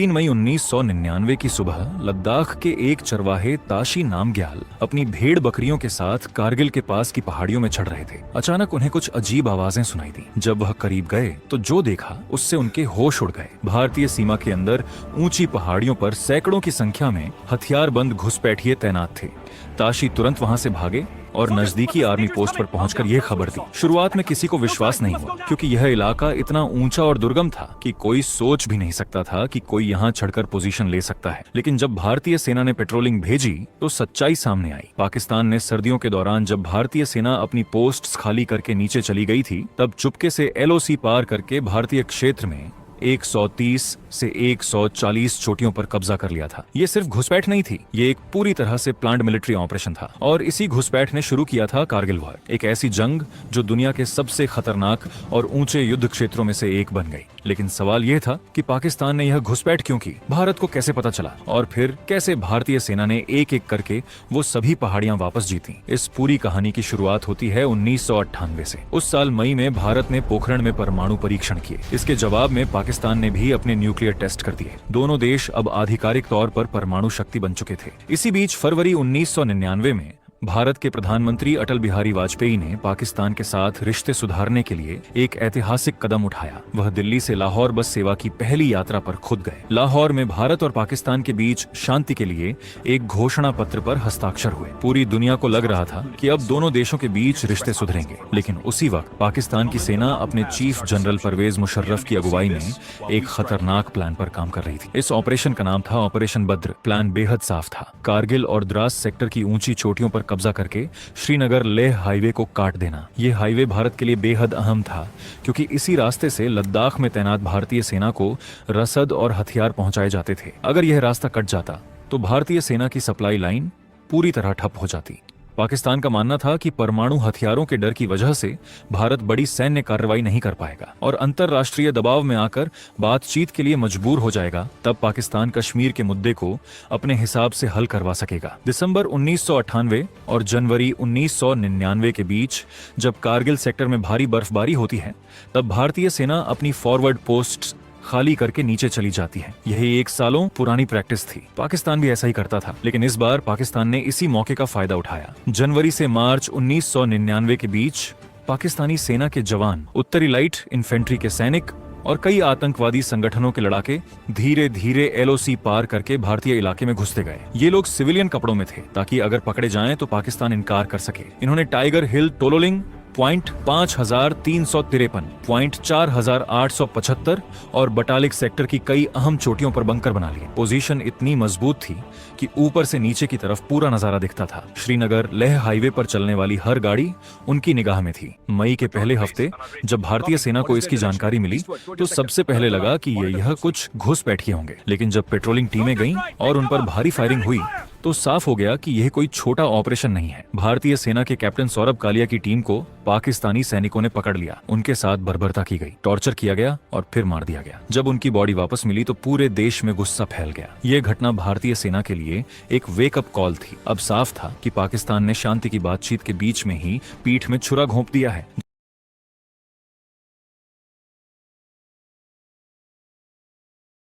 3 मई 1999 की सुबह लद्दाख के एक चरवाहे ताशी नामग्याल अपनी भेड़ बकरियों के साथ कारगिल के पास की पहाड़ियों में चढ़ रहे थे। अचानक उन्हें कुछ अजीब आवाजें सुनाई दी। जब वह करीब गए तो जो देखा उससे उनके होश उड़ गए। भारतीय सीमा के अंदर ऊंची पहाड़ियों पर सैकड़ों की संख्या में हथियारबंद घुसपैठिए तैनात थे। ताशी तुरंत वहां से भागे और नजदीकी आर्मी पोस्ट पर पहुंचकर यह खबर दी। शुरुआत में किसी को विश्वास नहीं हुआ, क्योंकि यह इलाका इतना ऊंचा और दुर्गम था कि कोई सोच भी नहीं सकता था कि कोई यहां चढ़कर पोजीशन ले सकता है। लेकिन जब भारतीय सेना ने पेट्रोलिंग भेजी तो सच्चाई सामने आई। पाकिस्तान ने सर्दियों के दौरान जब भारतीय सेना अपनी पोस्ट्स खाली करके नीचे चली गई थी, तब चुपके से LOC पार करके भारतीय क्षेत्र में 130 से 140 चोटियों पर कब्जा कर लिया था। ये सिर्फ घुसपैठ नहीं थी, ये एक पूरी तरह से प्लान्ड मिलिट्री ऑपरेशन था। और इसी घुसपैठ ने शुरू किया था कारगिल वॉर, एक ऐसी जंग जो दुनिया के सबसे खतरनाक और ऊंचे युद्ध क्षेत्रों में से एक बन गई। लेकिन सवाल यह था कि पाकिस्तान ने यह घुसपैठ क्यों की, भारत को कैसे पता चला, और फिर कैसे भारतीय सेना ने एक एक करके वो सभी पहाड़ियां वापस जीती। इस पूरी कहानी की शुरुआत होती है 1998 से। उस साल मई में भारत ने पोखरण में परमाणु परीक्षण किए। इसके जवाब में पाकिस्तान ने भी अपने न्यूक्लियर टेस्ट कर दिए। दोनों देश अब आधिकारिक तौर पर परमाणु शक्ति बन चुके थे। इसी बीच फरवरी 1999 में भारत के प्रधानमंत्री अटल बिहारी वाजपेयी ने पाकिस्तान के साथ रिश्ते सुधारने के लिए एक ऐतिहासिक कदम उठाया। वह दिल्ली से लाहौर बस सेवा की पहली यात्रा पर खुद गए। लाहौर में भारत और पाकिस्तान के बीच शांति के लिए एक घोषणा पत्र पर हस्ताक्षर हुए। पूरी दुनिया को लग रहा था कि अब दोनों देशों के बीच रिश्ते सुधरेंगे। लेकिन उसी वक्त पाकिस्तान की सेना अपने चीफ जनरल परवेज मुशर्रफ की अगुवाई में एक खतरनाक प्लान पर काम कर रही थी। इस ऑपरेशन का नाम था ऑपरेशन बद्र। प्लान बेहद साफ था, कारगिल और द्रास सेक्टर की ऊंची चोटियों पर कब्जा करके श्रीनगर लेह हाईवे को काट देना। यह हाईवे भारत के लिए बेहद अहम था, क्योंकि इसी रास्ते से लद्दाख में तैनात भारतीय सेना को रसद और हथियार पहुंचाए जाते थे। अगर यह रास्ता कट जाता तो भारतीय सेना की सप्लाई लाइन पूरी तरह ठप हो जाती। पाकिस्तान का मानना था कि परमाणु हथियारों के डर की वजह से भारत बड़ी सैन्य कार्रवाई नहीं कर पाएगा और अंतर्राष्ट्रीय दबाव में आकर बातचीत के लिए मजबूर हो जाएगा। तब पाकिस्तान कश्मीर के मुद्दे को अपने हिसाब से हल करवा सकेगा। दिसंबर 1998 और जनवरी 1999 के बीच जब कारगिल सेक्टर में भारी बर्फबारी होती है, तब भारतीय सेना अपनी फॉरवर्ड पोस्ट खाली करके नीचे चली जाती है। यही 1 सालों पुरानी प्रैक्टिस थी। पाकिस्तान भी ऐसा ही करता था, लेकिन इस बार पाकिस्तान ने इसी मौके का फायदा उठाया। जनवरी से मार्च 1999 के बीच पाकिस्तानी सेना के जवान, उत्तरी लाइट इन्फेंट्री के सैनिक और कई आतंकवादी संगठनों के लड़ाके धीरे धीरे LOC पार करके भारतीय इलाके में घुसते गए। ये लोग सिविलियन कपड़ों में थे, ताकि अगर पकड़े जाएं तो पाकिस्तान इनकार कर सके। इन्होंने टाइगर हिल टोलोलिंग पॉइंट 5353, पॉइंट 4875 और बटालिक सेक्टर की कई अहम चोटियों पर बंकर बना लिए। पोजीशन इतनी मजबूत थी कि ऊपर से नीचे की तरफ पूरा नजारा दिखता था। श्रीनगर लेह हाईवे पर चलने वाली हर गाड़ी उनकी निगाह में थी। मई के पहले हफ्ते जब भारतीय सेना को इसकी जानकारी मिली तो सबसे पहले लगा कि यह कुछ घुसपैठिए होंगे। लेकिन जब पेट्रोलिंग टीमें गईं और उन पर भारी फायरिंग हुई तो साफ हो गया कि यह कोई छोटा ऑपरेशन नहीं है। भारतीय सेना के कैप्टन सौरभ कालिया की टीम को पाकिस्तानी सैनिकों ने पकड़ लिया। उनके साथ बर्बरता की गई, टॉर्चर किया गया और फिर मार दिया गया। जब उनकी बॉडी वापस मिली तो पूरे देश में गुस्सा फैल गया। यह घटना भारतीय सेना के लिए एक वेकअप कॉल थी। अब साफ था कि पाकिस्तान ने शांति की बातचीत के बीच में ही पीठ में छुरा घोंप दिया है।